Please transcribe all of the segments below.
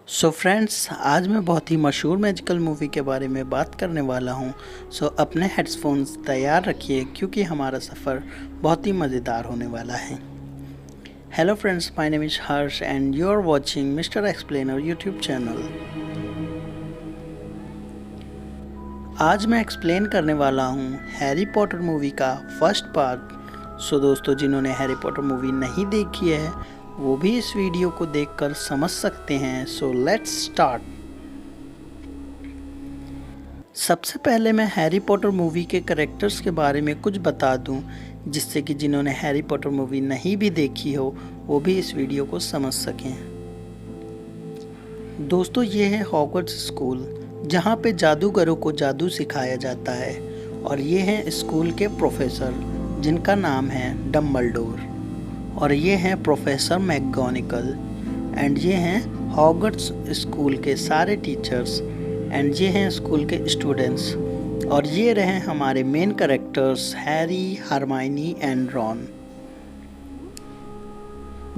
So friends, आज मैं बहुत ही मशहूर मैजिकल मूवी के बारे में बात करने वाला हूँ। अपने हेडफोन्स तैयार रखिए क्योंकि हमारा सफ़र बहुत ही मज़ेदार होने वाला है। Hello friends, my name is Harsh and you are watching Mister Explainer YouTube channel. आज मैं एक्सप्लेन करने वाला हूँ हैरी पॉटर मूवी का फर्स्ट पार्ट। दोस्तों, जिन्होंने हैरी पॉटर मूवी नहीं देखी है वो भी इस वीडियो को देखकर समझ सकते हैं। Let's start. सबसे पहले मैं हैरी पॉटर मूवी के कैरेक्टर्स के बारे में कुछ बता दूं, जिससे कि जिन्होंने हैरी पॉटर मूवी नहीं भी देखी हो वो भी इस वीडियो को समझ सकें। दोस्तों, ये है हॉगवर्ट्स स्कूल, जहाँ पे जादूगरों को जादू सिखाया जाता है। और ये हैं स्कूल के प्रोफेसर, जिनका नाम है डम्बलडोर। और ये हैं प्रोफेसर मैकगोनागल। एंड ये हैं हॉगवर्ट्स स्कूल के सारे टीचर्स। एंड ये हैं स्कूल के स्टूडेंट्स। और ये रहे हमारे main characters Harry, Hermione and Ron.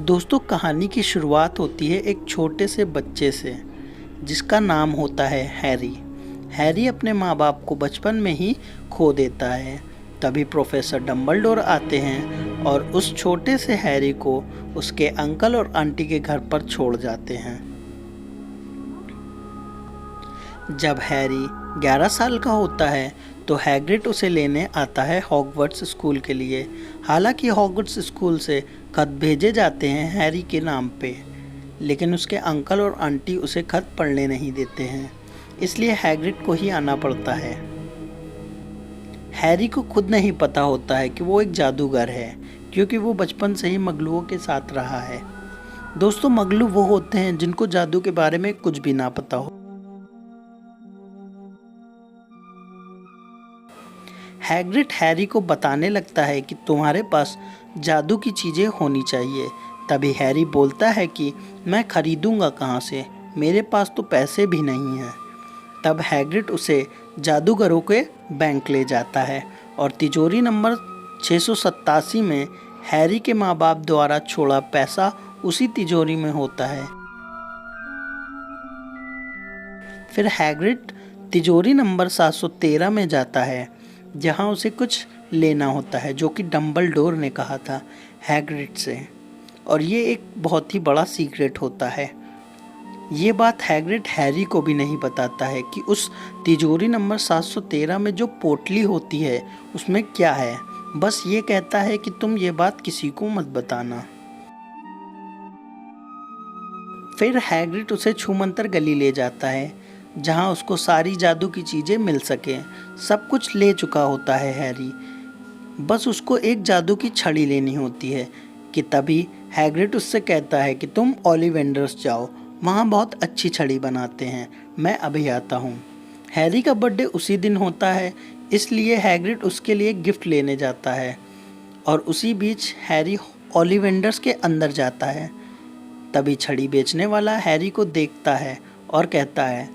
दोस्तों, कहानी की शुरुआत होती है एक छोटे से बच्चे से, जिसका नाम होता है हैरी। हैरी अपने माँ बाप को बचपन में ही खो देता है। तभी प्रोफेसर डम्बलडोर आते हैं और उस छोटे से हैरी को उसके अंकल और आंटी के घर पर छोड़ जाते हैं। जब हैरी 11 साल का होता है तो हैग्रिड उसे लेने आता है हॉगवर्ट्स स्कूल के लिए। हालांकि हॉगवर्ट्स स्कूल से खत भेजे जाते हैं हैरी के नाम पे, लेकिन उसके अंकल और आंटी उसे खत पढ़ने नहीं देते हैं, इसलिए हैग्रिड को ही आना पड़ता है। हैरी को खुद नहीं पता होता है कि वो एक जादूगर है, क्योंकि वो बचपन से ही मगलुओं के साथ रहा है। दोस्तों, मगलू वो होते हैं जिनको जादू के बारे में कुछ भी ना पता हो। हैग्रिड हैरी को बताने लगता है कि तुम्हारे पास जादू की चीज़ें होनी चाहिए। तभी हैरी बोलता है कि मैं खरीदूंगा कहाँ से, मेरे पास तो पैसे भी नहीं हैं। तब हैग्रिड उसे जादूगरों के बैंक ले जाता है और तिजोरी नंबर 687 में हैरी के माँ बाप द्वारा छोड़ा पैसा उसी तिजोरी में होता है। फिर हैग्रिड तिजोरी नंबर 713 में जाता है, जहाँ उसे कुछ लेना होता है, जो कि डम्बलडोर ने कहा था हैग्रिड से। और ये एक बहुत ही बड़ा सीक्रेट होता है। ये बात हैग्रिड हैरी को भी नहीं बताता है कि उस तिजोरी नंबर 713 में जो पोटली होती है उसमें क्या है। बस ये कहता है कि तुम ये बात किसी को मत बताना। फिर हैग्रिड उसे छूमंतर गली ले जाता है, जहाँ उसको सारी जादू की चीज़ें मिल सके। सब कुछ ले चुका होता है हैरी, बस उसको एक जादू की छड़ी लेनी होती है। कि तभी हैग्रिड उससे कहता है कि तुम ओलिवेंडर्स जाओ, वहाँ बहुत अच्छी छड़ी बनाते हैं, मैं अभी आता हूँ। हैरी का बर्थडे उसी दिन होता है, इसलिए हैग्रिड उसके लिए गिफ्ट लेने जाता है। और उसी बीच हैरी ओलिवेंडर्स के अंदर जाता है। तभी छड़ी बेचने वाला हैरी को देखता है और कहता है,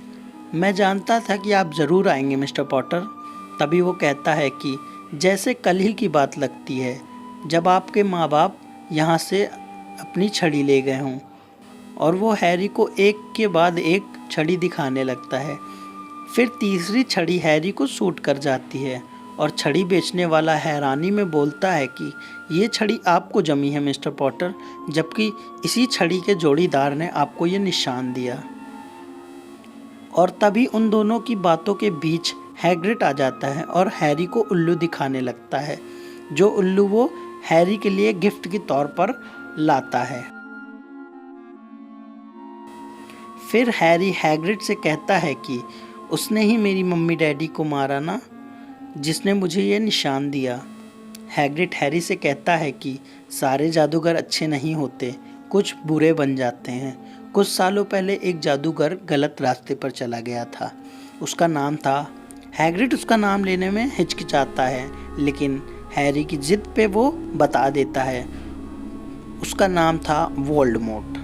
मैं जानता था कि आप ज़रूर आएंगे मिस्टर पॉटर। तभी वो कहता है कि जैसे कल ही की बात लगती है, जब आपके माँ बाप यहाँ से अपनी छड़ी ले गए हों। और वो हैरी को एक के बाद एक छड़ी दिखाने लगता है। फिर तीसरी छड़ी हैरी को सूट कर जाती है और छड़ी बेचने वाला हैरानी में बोलता है कि ये छड़ी आपको जमी है मिस्टर पॉटर, जबकि इसी छड़ी के जोड़ीदार ने आपको ये निशान दिया। और तभी उन दोनों की बातों के बीच हैग्रिड आ जाता है और हैरी को उल्लू दिखाने लगता है, जो उल्लू वो हैरी के लिए गिफ्ट के तौर पर लाता है। फिर हैरी हैग्रिड से कहता है कि उसने ही मेरी मम्मी डैडी को मारा ना, जिसने मुझे ये निशान दिया। हैग्रिड हैरी से कहता है कि सारे जादूगर अच्छे नहीं होते, कुछ बुरे बन जाते हैं। कुछ सालों पहले एक जादूगर गलत रास्ते पर चला गया था, उसका नाम था। हैग्रिड उसका नाम लेने में हिचकिचाता है, लेकिन हैरी की जिद पे वो बता देता है। उसका नाम था वोल्डेमॉर्ट।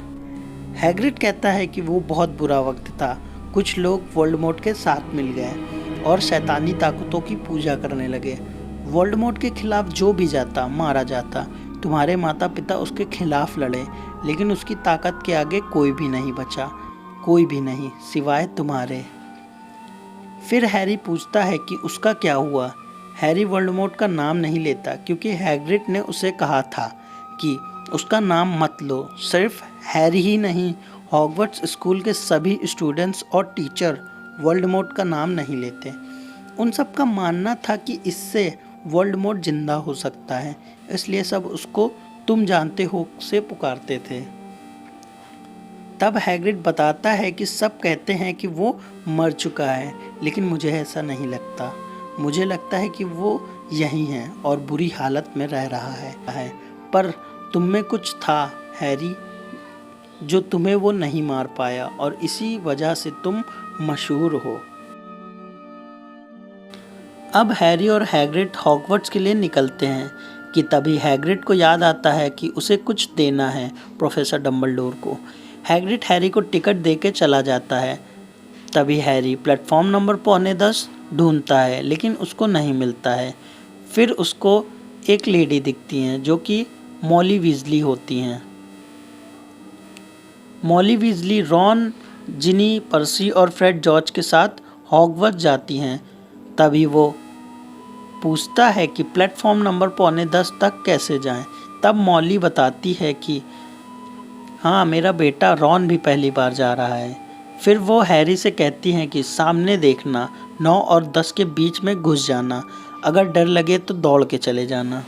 हैग्रिड कहता है कि वो बहुत बुरा वक्त था, कुछ लोग वोल्डेमॉर्ट के साथ मिल गए और शैतानी ताकतों की पूजा करने लगे। वोल्डेमॉर्ट के खिलाफ जो भी जाता मारा जाता। तुम्हारे माता पिता उसके खिलाफ लड़े, लेकिन उसकी ताकत के आगे कोई भी नहीं बचा। कोई भी नहीं सिवाय तुम्हारे। फिर हैरी पूछता है कि उसका क्या हुआ। हैरी वोल्डेमॉर्ट का नाम नहीं लेता क्योंकि हैग्रिड ने उसे कहा था कि उसका नाम मत लो। सिर्फ हैरी ही नहीं, हॉगवर्ट्स स्कूल के सभी स्टूडेंट्स और टीचर वोल्डेमॉर्ट का नाम नहीं लेते। उन सब का मानना था कि इससे वोल्डेमॉर्ट जिंदा हो सकता है, इसलिए सब उसको तुम जानते हो से पुकारते थे। तब हैग्रिड बताता है कि सब कहते हैं कि वो मर चुका है, लेकिन मुझे ऐसा नहीं लगता। मुझे लगता है कि वो यहीं है और बुरी हालत में रह रहा है। पर तुम में कुछ था हैरी, जो तुम्हें वो नहीं मार पाया और इसी वजह से तुम मशहूर हो। अब हैरी और हैग्रिड हॉगवर्ट्स के लिए निकलते हैं कि तभी हैग्रिड को याद आता है कि उसे कुछ देना है प्रोफेसर डम्बलडोर को। हैग्रिड हैरी को टिकट देके चला जाता है। तभी हैरी प्लेटफॉर्म नंबर 9:15 ढूंढता है, लेकिन उसको नहीं मिलता है। फिर उसको एक लेडी दिखती हैं जो कि मॉली वीजली होती हैं। मॉली वीजली रॉन, जिनी, पर्सी और फ्रेड जॉर्ज के साथ हॉगवर्ट्स जाती हैं। तभी वो पूछता है कि प्लेटफॉर्म नंबर 9:15 तक कैसे जाएं। तब मॉली बताती है कि हाँ, मेरा बेटा रॉन भी पहली बार जा रहा है। फिर वो हैरी से कहती हैं कि सामने देखना, 9 और 10 के बीच में घुस जाना, अगर डर लगे तो दौड़ के चले जाना।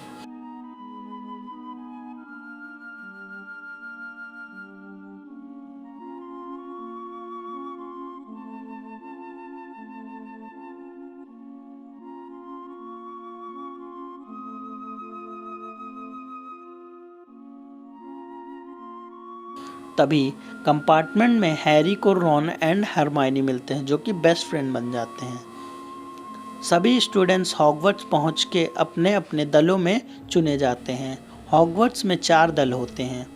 तभी कंपार्टमेंट में हैरी को रॉन एंड हरमाइनी मिलते हैं, जो कि बेस्ट फ्रेंड बन जाते हैं। सभी स्टूडेंट्स हॉगवर्ट्स पहुंच के अपने अपने दलों में चुने जाते हैं। हॉगवर्ट्स में 4 दल होते हैं: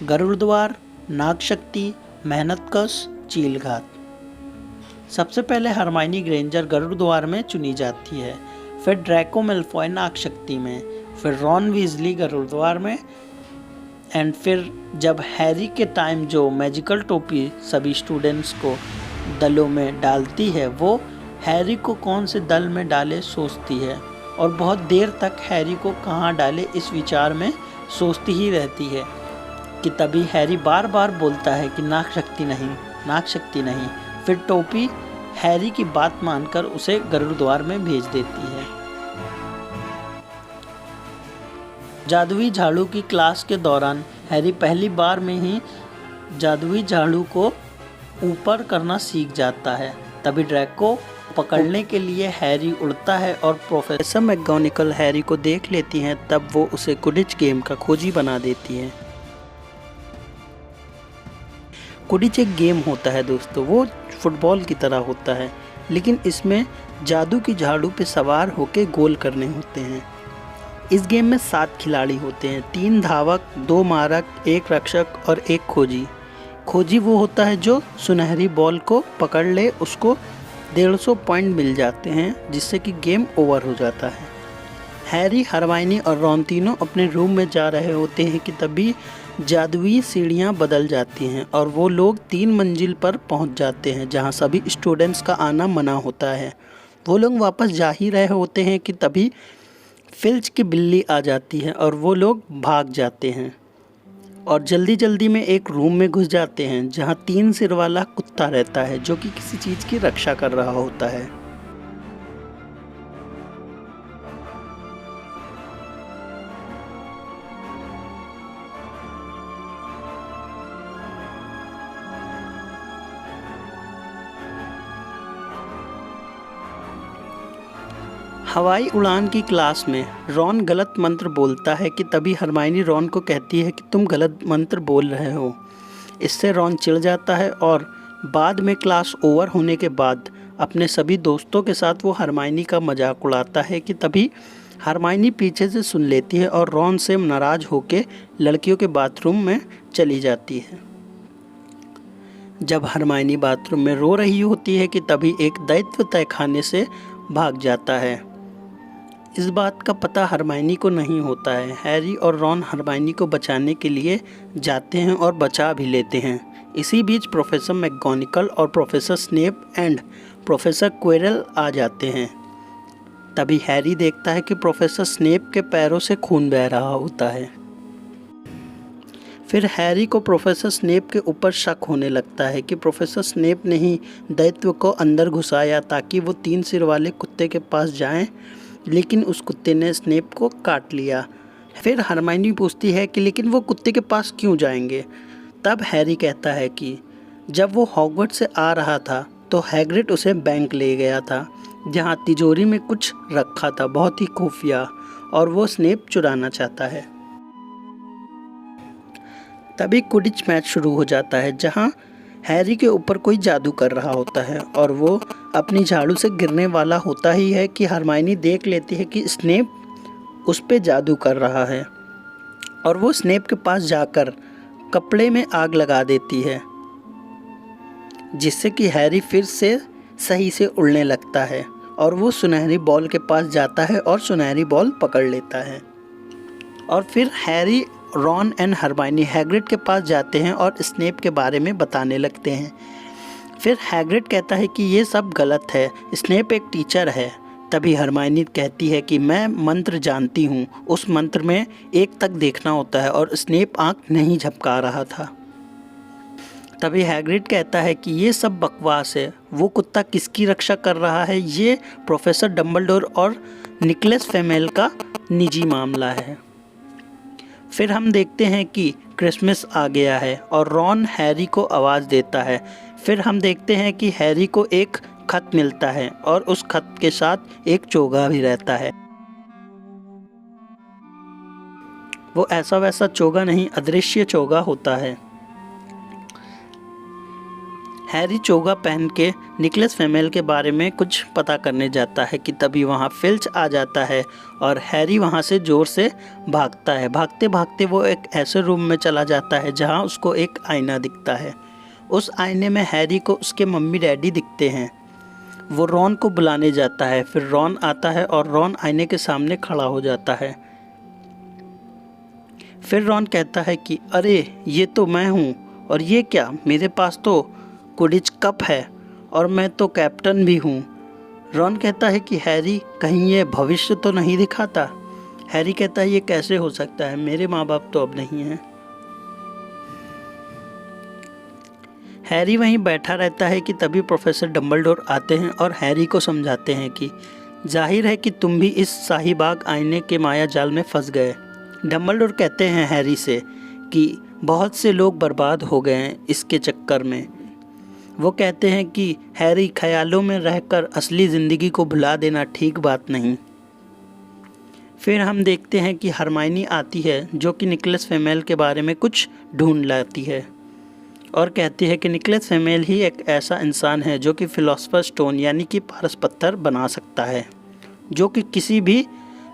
गरुड़द्वार, नागशक्ति, मेहनतकश, चीलघात। सबसे पहले हरमाइनी ग्रेंजर गरुड़द्वार में चुनी जाती है, फिर ड्रैको मैलफॉय नागशक्ति में, फिर रॉन वीजली गरुड़द्वार में, एंड फिर जब हैरी के टाइम जो मैजिकल टोपी सभी स्टूडेंट्स को दलों में डालती है, वो हैरी को कौन से दल में डाले सोचती है और बहुत देर तक हैरी को कहाँ डाले इस विचार में सोचती ही रहती है कि तभी हैरी बार बार बोलता है कि नागशक्ति नहीं, नागशक्ति नहीं। फिर टोपी हैरी की बात मानकर उसे गरुड़द्वार में भेज देती है। जादुई झाड़ू की क्लास के दौरान हैरी पहली बार में ही जादुई झाड़ू को ऊपर करना सीख जाता है। तभी ड्रैको पकड़ने के लिए हैरी उड़ता है और प्रोफेसर मैकगोनागल हैरी को देख लेती हैं। तब वो उसे क्विडिच गेम का खोजी बना देती है। क्विडिच एक गेम होता है दोस्तों, वो फुटबॉल की तरह होता है, लेकिन इसमें जादू की झाड़ू पे सवार होके गोल करने होते हैं। इस गेम में 7 खिलाड़ी होते हैं, 3 धावक, 2 मारक, 1 रक्षक और 1 खोजी। खोजी वो होता है जो सुनहरी बॉल को पकड़ ले, उसको 150 पॉइंट मिल जाते हैं, जिससे कि गेम ओवर हो जाता है। हैरी, हरमाइनी और रॉन तीनों अपने रूम में जा रहे होते हैं कि तभी जादुई सीढ़ियाँ बदल जाती हैं और वो लोग 3 मंजिल पर पहुंच जाते हैं, जहां सभी स्टूडेंट्स का आना मना होता है। वो लोग वापस जा ही रहे होते हैं कि तभी फिल्च की बिल्ली आ जाती है और वो लोग भाग जाते हैं और जल्दी जल्दी में एक रूम में घुस जाते हैं, जहां 3 सिर वाला कुत्ता रहता है, जो कि किसी चीज़ की रक्षा कर रहा होता है। हवाई उड़ान की क्लास में रॉन गलत मंत्र बोलता है कि तभी हरमाइनी रॉन को कहती है कि तुम गलत मंत्र बोल रहे हो। इससे रॉन चिढ़ जाता है और बाद में क्लास ओवर होने के बाद अपने सभी दोस्तों के साथ वो हरमाइनी का मजाक उड़ाता है कि तभी हरमाइनी पीछे से सुन लेती है और रॉन से नाराज़ होकर लड़कियों के बाथरूम में चली जाती है। जब हरमाइनी बाथरूम में रो रही होती है कि तभी एक दैत्य तहखाने से भाग जाता है। इस बात का पता हरमाइनी को नहीं होता है। हैरी और रॉन हरमाइनी को बचाने के लिए जाते हैं और बचा भी लेते हैं। इसी बीच प्रोफेसर मैकगोनागल और professor Snape and professor Quirrell आ जाते हैं। तभी हैरी देखता है कि प्रोफेसर स्नेप के पैरों से खून बह रहा होता है। फिर हैरी को प्रोफेसर स्नेप के ऊपर शक होने लगता है कि प्रोफेसर स्नेप ने ही दैत्य को अंदर घुसाया ताकि वो 3 सिर वाले कुत्ते के पास जाएं, लेकिन उस कुत्ते ने स्नेप को काट लिया। फिर हरमाइनी पूछती है कि लेकिन वो कुत्ते के पास क्यों जाएंगे। तब हैरी कहता है कि जब वो हॉगवर्ट्स से आ रहा था तो हैग्रिड उसे बैंक ले गया था, जहाँ तिजोरी में कुछ रखा था बहुत ही खुफिया, और वो स्नेप चुराना चाहता है। तभी क्विडिच मैच शुरू हो जाता है, जहाँ हैरी के ऊपर कोई जादू कर रहा होता है और वो अपनी झाड़ू से गिरने वाला होता ही है कि हरमाइनी देख लेती है कि स्नेप उस पे जादू कर रहा है, और वो स्नेप के पास जाकर कपड़े में आग लगा देती है, जिससे कि हैरी फिर से सही से उड़ने लगता है और वो सुनहरी बॉल के पास जाता है और सुनहरी बॉल पकड़ लेता है। और फिर Harry, Ron and Hermione Hagrid के पास जाते हैं और स्नेप के बारे में बताने लगते हैं। फिर हैग्रिड कहता है कि ये सब गलत है, स्नेप एक टीचर है। तभी हरमाइनी कहती है कि मैं मंत्र जानती हूँ, उस मंत्र में 1 तक देखना होता है और स्नेप आँख नहीं झपका रहा था। तभी हैग्रिड कहता है कि ये सब बकवास है, वो कुत्ता किसकी रक्षा कर रहा है, ये प्रोफेसर डम्बलडोर और निकोलस फ्लेमेल का निजी मामला है। फिर हम देखते हैं कि क्रिसमस आ गया है और रॉन हैरी को आवाज़ देता है। फिर हम देखते हैं कि हैरी को एक खत मिलता है और उस खत के साथ एक चोगा भी रहता है। वो ऐसा वैसा चोगा नहीं, अदृश्य चोगा होता है। हैरी चोगा पहन के निकोलस फ्लेमेल के बारे में कुछ पता करने जाता है कि तभी वहाँ फिल्च आ जाता है और हैरी वहाँ से ज़ोर से भागता है। भागते भागते वो एक ऐसे रूम में चला जाता है जहाँ उसको एक आईना दिखता है। उस आईने में हैरी को उसके मम्मी डैडी दिखते हैं। वो रॉन को बुलाने जाता है। फिर रॉन आता है और रॉन आईने के सामने खड़ा हो जाता है। फिर रॉन कहता है कि अरे ये तो मैं हूँ, और ये क्या, मेरे पास तो क्विडिच कप है और मैं तो कैप्टन भी हूँ। रॉन कहता है कि हैरी कहीं ये भविष्य तो नहीं दिखाता। हैरी कहता है ये कैसे हो सकता है, मेरे माँ बाप तो अब नहीं हैं। हैरी वहीं बैठा रहता है कि तभी प्रोफेसर डम्बलडोर आते हैं और हैरी को समझाते हैं कि जाहिर है कि तुम भी इस शाहीबाग आईने के माया जाल में फंस गए। डम्बलडोर कहते हैं हैरी से कि बहुत से लोग बर्बाद हो गए हैं इसके चक्कर में। वो कहते हैं कि हैरी, ख्यालों में रहकर असली ज़िंदगी को भुला देना ठीक बात नहीं। फिर हम देखते हैं कि हरमाइनी आती है, जो कि निकोलस फ्लेमेल के बारे में कुछ ढूंढ लाती है और कहती है कि निकोलस फ्लेमेल ही एक ऐसा इंसान है जो कि फिलोसफर स्टोन यानी कि पारस पत्थर बना सकता है, जो कि किसी भी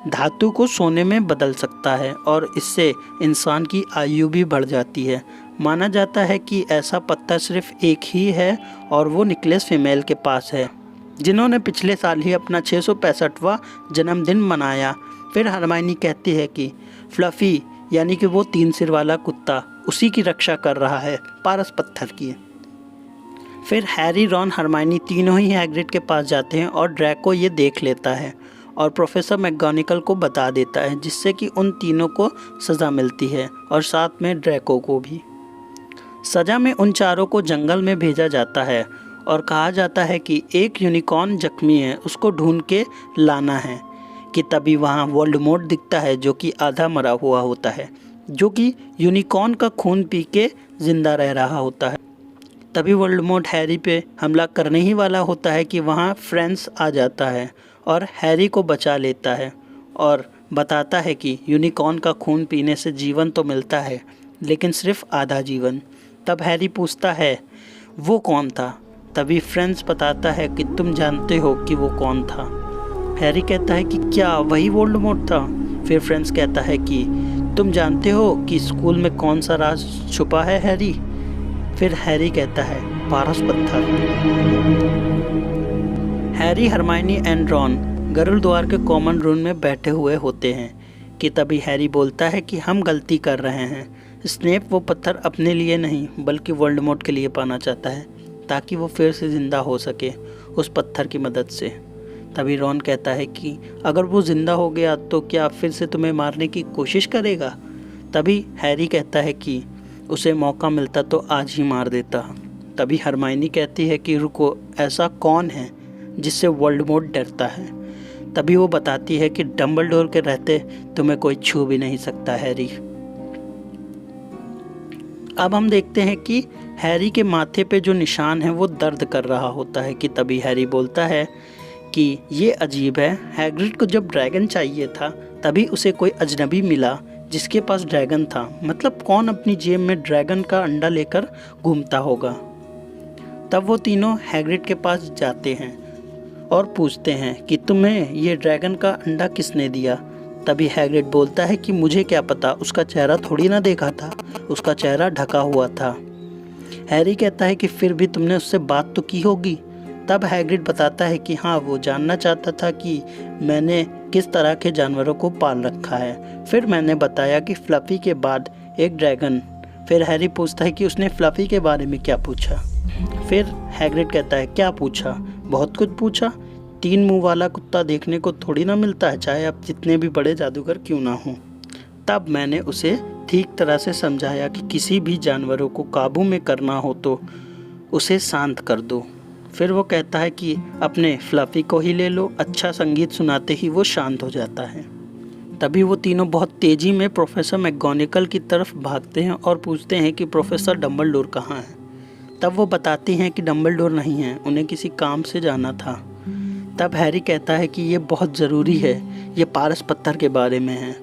धातु को सोने में बदल सकता है और इससे इंसान की आयु भी बढ़ जाती है। माना जाता है कि ऐसा पत्थर सिर्फ एक ही है और वो निकोलस फ्लेमेल के पास है, जिन्होंने पिछले साल ही अपना 665वां जन्मदिन मनाया। फिर हरमाइनी कहती है कि फ्लफ़ी यानी कि वो 3 सिर वाला कुत्ता उसी की रक्षा कर रहा है, पारस पत्थर की। फिर हैरी, रॉन, हरमाइनी तीनों ही हैग्रिड के पास जाते हैं और ड्रैको ये देख लेता है और प्रोफेसर मैकगोनागल को बता देता है, जिससे कि उन तीनों को सज़ा मिलती है और साथ में ड्रैको को भी। सज़ा में उन चारों को जंगल में भेजा जाता है और कहा जाता है कि एक यूनिकॉर्न जख्मी है, उसको ढूंढ के लाना है। कि तभी वहाँ वोल्डेमॉर्ट दिखता है, जो कि आधा मरा हुआ होता है, जो कि यूनिकॉर्न का खून पी के ज़िंदा रह रहा होता है। तभी वोल्डेमॉर्ट हैरी पे हमला करने ही वाला होता है कि वहाँ फ्रेंड्स आ जाता है और हैरी को बचा लेता है और बताता है कि यूनिकॉर्न का खून पीने से जीवन तो मिलता है, लेकिन सिर्फ आधा जीवन। तब हैरी पूछता है वो कौन था। तभी फ्रेंड्स बताता है कि तुम जानते हो कि वो कौन था। हैरी कहता है कि क्या वही वोल्डेमॉर्ट था। फिर फ्रेंड्स कहता है कि तुम जानते हो कि स्कूल में कौन सा राज छुपा है हैरी। फिर हैरी कहता है पारस पत्थर। हैरी, हरमाइनी एंड रॉन गरुड़द्वार के कॉमन रूम में बैठे हुए होते हैं कि तभी हैरी बोलता है कि हम गलती कर रहे हैं, स्नेप वो पत्थर अपने लिए नहीं बल्कि वोल्डेमॉर्ट के लिए पाना चाहता है ताकि वो फिर से ज़िंदा हो सके उस पत्थर की मदद से। तभी रॉन कहता है कि अगर वो ज़िंदा हो गया तो क्या फिर से तुम्हें मारने की कोशिश करेगा। तभी हैरी कहता है कि उसे मौका मिलता तो आज ही मार देता। तभी हरमाइनी कहती है कि रुको, ऐसा कौन है जिससे वोल्डेमॉर्ट डरता है। तभी वो बताती है कि डंबलडोर के रहते तुम्हें कोई छू भी नहीं सकता हैरी। अब हम देखते हैं कि हैरी के माथे पे जो निशान है वो दर्द कर रहा होता है कि तभी हैरी बोलता है कि ये अजीब है, हैग्रिड को जब ड्रैगन चाहिए था तभी उसे कोई अजनबी मिला जिसके पास ड्रैगन था। मतलब कौन अपनी जेब में ड्रैगन का अंडा लेकर घूमता होगा। तब वो तीनों हैग्रिड के पास जाते हैं और पूछते हैं कि तुम्हें ये ड्रैगन का अंडा किसने दिया। तभी हैग्रिड बोलता है कि मुझे क्या पता, उसका चेहरा थोड़ी ना देखा था, उसका चेहरा ढका हुआ था। हैरी कहता है कि फिर भी तुमने उससे बात तो की होगी। तब हैग्रिड बताता है कि हाँ, वो जानना चाहता था कि मैंने किस तरह के जानवरों को पाल रखा है। फिर मैंने बताया कि फ्लफी के बाद एक ड्रैगन। फिर हैरी पूछता है कि उसने फ्लफी के बारे में क्या पूछा। फिर हैग्रिड कहता है क्या पूछा, बहुत कुछ पूछा। 3 मुंह वाला कुत्ता देखने को थोड़ी ना मिलता है, चाहे आप जितने भी बड़े जादूगर क्यों ना हों। तब मैंने उसे ठीक तरह से समझाया कि किसी भी जानवरों को काबू में करना हो तो उसे शांत कर दो। फिर वो कहता है कि अपने फ्लफी को ही ले लो, अच्छा संगीत सुनाते ही वो शांत हो जाता है। तभी वो तीनों बहुत तेज़ी में प्रोफेसर मैकगोनागल की तरफ भागते हैं और पूछते हैं कि प्रोफेसर डंबलडोर कहाँ है। तब वो बताती हैं कि डंबलडोर नहीं है, उन्हें किसी काम से जाना था। तब हैरी कहता है कि ये बहुत ज़रूरी है, ये पारस पत्थर के बारे में है,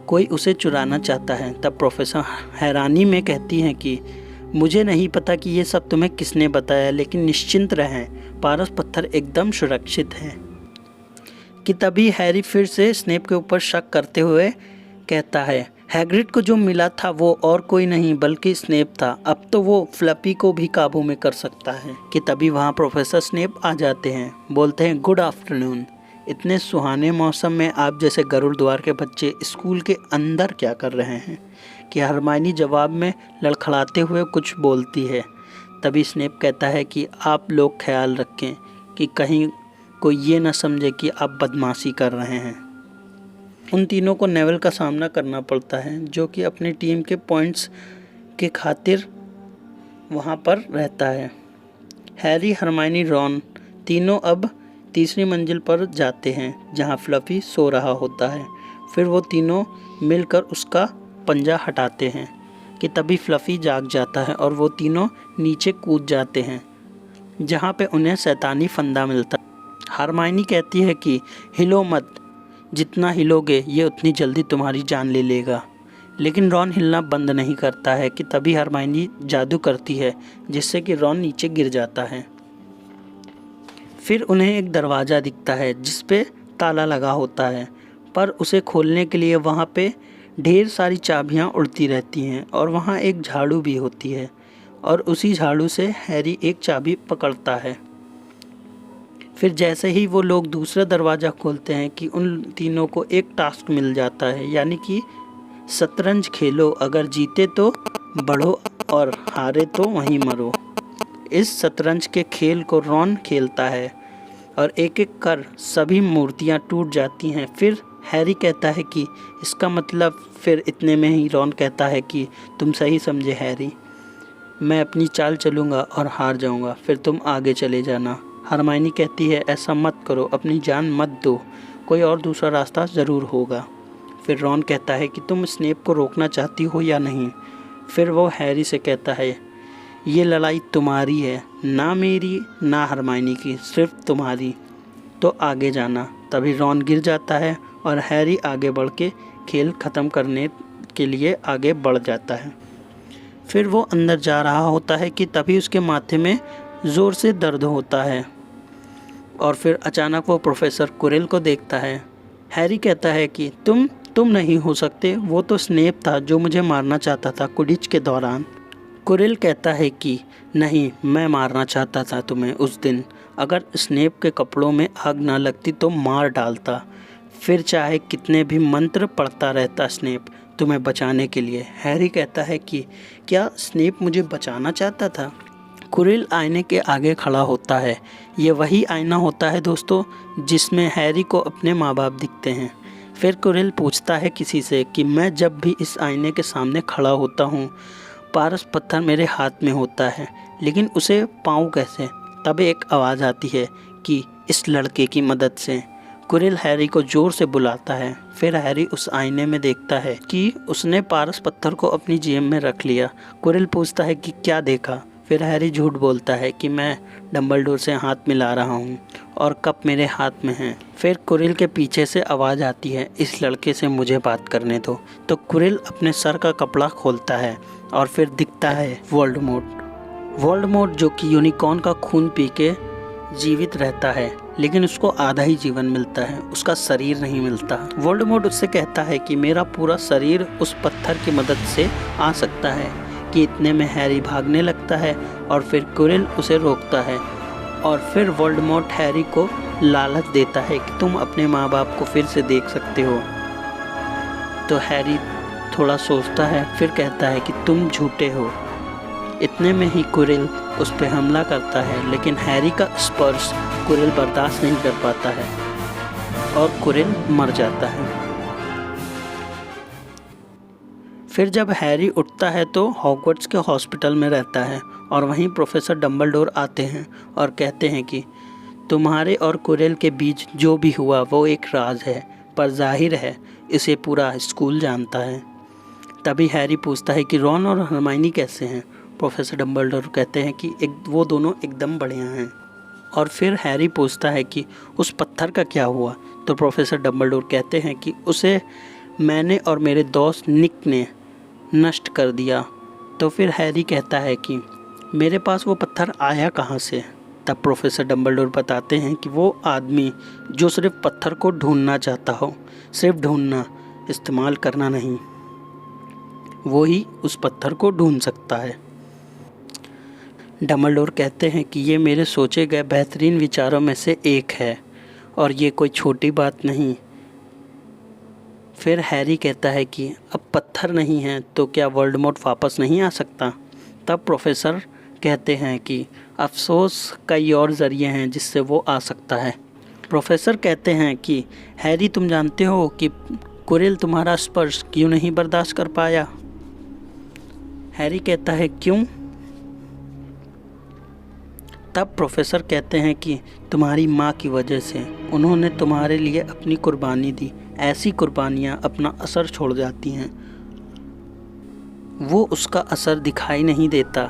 कोई उसे चुराना चाहता है। तब प्रोफेसर हैरानी में कहती हैं कि मुझे नहीं पता कि ये सब तुम्हें किसने बताया, लेकिन निश्चिंत रहें, पारस पत्थर एकदम सुरक्षित है। कि तभी हैरी फिर से स्नेप के ऊपर शक करते हुए कहता है हैग्रिड को जो मिला था वो और कोई नहीं बल्कि स्नेप था, अब तो वो फ्लफी को भी काबू में कर सकता है। कि तभी वहाँ प्रोफेसर स्नेप आ जाते हैं, बोलते हैं गुड आफ्टरनून, इतने सुहाने मौसम में आप जैसे गरुड़ द्वार के बच्चे स्कूल के अंदर क्या कर रहे हैं। कि हरमाइनी जवाब में लड़खड़ाते हुए कुछ बोलती है। तभी स्नेप कहता है कि आप लोग ख्याल रखें कि कहीं कोई ये ना समझे कि आप बदमाशी कर रहे हैं। उन तीनों को नेवल का सामना करना पड़ता है जो कि अपनी टीम के पॉइंट्स के खातिर वहाँ पर रहता है। हैरी, हरमाइनी, रॉन तीनों अब तीसरी मंजिल पर जाते हैं जहाँ फ्लफी सो रहा होता है। फिर वो तीनों मिलकर उसका पंजा हटाते हैं। कि तभी फ्लफी जाग जाता है और वो तीनों नीचे कूद जाते हैं जहाँ पे उन्हें शैतानी फंदा मिलता है। हरमाइनी कहती है कि हिलो मत, जितना हिलोगे ये उतनी जल्दी तुम्हारी जान ले लेगा। लेकिन रॉन हिलना बंद नहीं करता है। कि तभी हरमाइनी जादू करती है जिससे कि रॉन नीचे गिर जाता है। फिर उन्हें एक दरवाज़ा दिखता है जिस पे ताला लगा होता है, पर उसे खोलने के लिए वहाँ पे ढेर सारी चाबियाँ उड़ती रहती हैं और वहाँ एक झाड़ू भी होती है और उसी झाड़ू से हैरी एक चाबी पकड़ता है। फिर जैसे ही वो लोग दूसरा दरवाज़ा खोलते हैं कि उन तीनों को एक टास्क मिल जाता है, यानी कि शतरंज खेलो, अगर जीते तो बढ़ो और हारे तो वहीं मरो। इस शतरंज के खेल को रॉन खेलता है और एक एक कर सभी मूर्तियां टूट जाती हैं। फिर हैरी कहता है कि इसका मतलब, फिर इतने में ही रॉन कहता है कि तुम सही समझे हैरी, मैं अपनी चाल चलूँगा और हार जाऊँगा, फिर तुम आगे चले जाना। हरमाइनी कहती है ऐसा मत करो, अपनी जान मत दो, कोई और दूसरा रास्ता ज़रूर होगा। फिर रॉन कहता है कि तुम स्नेप को रोकना चाहती हो या नहीं। फिर वो हैरी से कहता है ये लड़ाई तुम्हारी है, ना मेरी ना हरमाइनी की, सिर्फ तुम्हारी, तो आगे जाना। तभी रॉन गिर जाता है और हैरी आगे बढ़ के खेल ख़त्म करने के लिए आगे बढ़ जाता है। फिर वो अंदर जा रहा होता है कि तभी उसके माथे में ज़ोर से दर्द होता है और फिर अचानक वो प्रोफेसर कुरिल को देखता है। हैरी कहता है कि तुम नहीं हो सकते, वो तो स्नेप था जो मुझे मारना चाहता था क्विडिच के दौरान। कुरिल कहता है कि नहीं, मैं मारना चाहता था तुम्हें उस दिन, अगर स्नेप के कपड़ों में आग ना लगती तो मार डालता, फिर चाहे कितने भी मंत्र पढ़ता रहता स्नेप, तुम्हें बचाने के लिए। हैरी कहता है कि क्या स्नेप मुझे बचाना चाहता था? कुरिल आईने के आगे खड़ा होता है। ये वही आईना होता है दोस्तों जिसमें हैरी को अपने माँ बाप दिखते हैं। फिर कुरिल पूछता है किसी से कि मैं जब भी इस आईने के सामने खड़ा होता हूँ पारस पत्थर मेरे हाथ में होता है, लेकिन उसे पाऊँ कैसे? तब एक आवाज़ आती है कि इस लड़के की मदद से। कुरिल हैरी को ज़ोर से बुलाता है। फिर हैरी उस आईने में देखता है कि उसने पारस पत्थर को अपनी जेब में रख लिया। कुरिल पूछता है कि क्या देखा? फिर हैरी झूठ बोलता है कि मैं डंबलडोर से हाथ मिला रहा हूँ और कप मेरे हाथ में है। फिर कुरिल के पीछे से आवाज़ आती है, इस लड़के से मुझे बात करने दो। तो कुरिल अपने सर का कपड़ा खोलता है और फिर दिखता है वोल्डेमॉर्ट जो कि यूनिकॉर्न का खून पी के जीवित रहता है, लेकिन उसको आधा ही जीवन मिलता है, उसका शरीर नहीं मिलता। वोल्डेमॉर्ट उससे कहता है कि मेरा पूरा शरीर उस पत्थर की मदद से आ सकता है। कि इतने में हैरी भागने लगता है और फिर कुरिल उसे रोकता है और फिर वोल्डेमॉर्ट हैरी को लालच देता है कि तुम अपने माँ बाप को फिर से देख सकते हो। तो हैरी थोड़ा सोचता है, फिर कहता है कि तुम झूठे हो। इतने में ही कुरिल उस पर हमला करता है, लेकिन हैरी का स्पर्श कुरिल बर्दाश्त नहीं कर पाता है और कुरिल मर जाता है। फिर जब हैरी उठता है तो हॉगवर्ट्स के हॉस्पिटल में रहता है और वहीं प्रोफेसर डंबलडोर आते हैं और कहते हैं कि तुम्हारे और कुरिल के बीच जो भी हुआ वो एक राज है, पर जाहिर है इसे पूरा स्कूल जानता है। तभी हैरी पूछता है कि रॉन और हरमाइनी कैसे हैं? प्रोफेसर डंबलडोर कहते हैं कि वो दोनों एकदम बढ़िया हैं। और फिर हैरी पूछता है कि उस पत्थर का क्या हुआ? तो प्रोफेसर डंबलडोर कहते हैं कि उसे मैंने और मेरे दोस्त निक ने नष्ट कर दिया। तो फिर हैरी कहता है कि मेरे पास वो पत्थर आया कहाँ से? तब प्रोफेसर डंबलडोर बताते हैं कि वो आदमी जो सिर्फ पत्थर को ढूंढना चाहता हो, सिर्फ ढूंढना, इस्तेमाल करना नहीं, वो ही उस पत्थर को ढूंढ सकता है। डंबलडोर कहते हैं कि ये मेरे सोचे गए बेहतरीन विचारों में से एक है और ये कोई छोटी बात नहीं। फिर हैरी कहता है कि अब पत्थर नहीं है तो क्या वोल्डेमॉर्ट वापस नहीं आ सकता? तब प्रोफेसर कहते हैं कि अफसोस कई और ज़रिए हैं जिससे वो आ सकता है। प्रोफेसर कहते हैं कि हैरी तुम जानते हो कि कुरिल तुम्हारा स्पर्श क्यों नहीं बर्दाश्त कर पाया? हैरी कहता है क्यों? तब प्रोफेसर कहते हैं कि तुम्हारी माँ की वजह से, उन्होंने तुम्हारे लिए अपनी कुर्बानी दी। ऐसी कुर्बानियाँ अपना असर छोड़ जाती हैं, वो उसका असर दिखाई नहीं देता,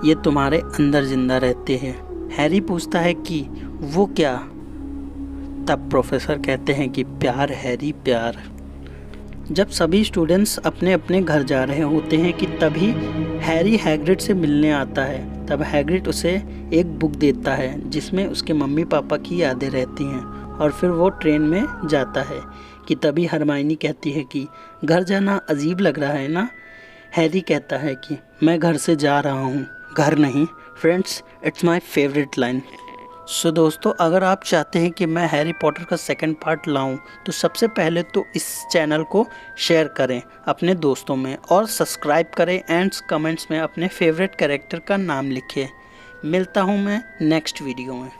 ये तुम्हारे अंदर जिंदा रहते हैं। हैरी पूछता है कि वो क्या? तब प्रोफेसर कहते हैं कि प्यार हैरी, प्यार। जब सभी स्टूडेंट्स अपने अपने घर जा रहे होते हैं कि तभी हैरी हैग्रिड से मिलने आता है। तब हैग्रिड उसे एक बुक देता है जिसमें उसके मम्मी पापा की यादें रहती हैं और फिर वो ट्रेन में जाता है कि तभी हरमाइनी कहती है कि घर जाना अजीब लग रहा है ना? हैरी कहता है कि मैं घर से जा रहा हूँ, घर नहीं। Friends, it's my favourite line. So दोस्तों, अगर आप चाहते हैं कि मैं हैरी पॉटर का सेकंड पार्ट लाऊं तो सबसे पहले तो इस चैनल को शेयर करें अपने दोस्तों में और सब्सक्राइब करें एंड कमेंट्स में अपने फेवरेट कैरेक्टर का नाम लिखें। मिलता हूं मैं नेक्स्ट वीडियो में।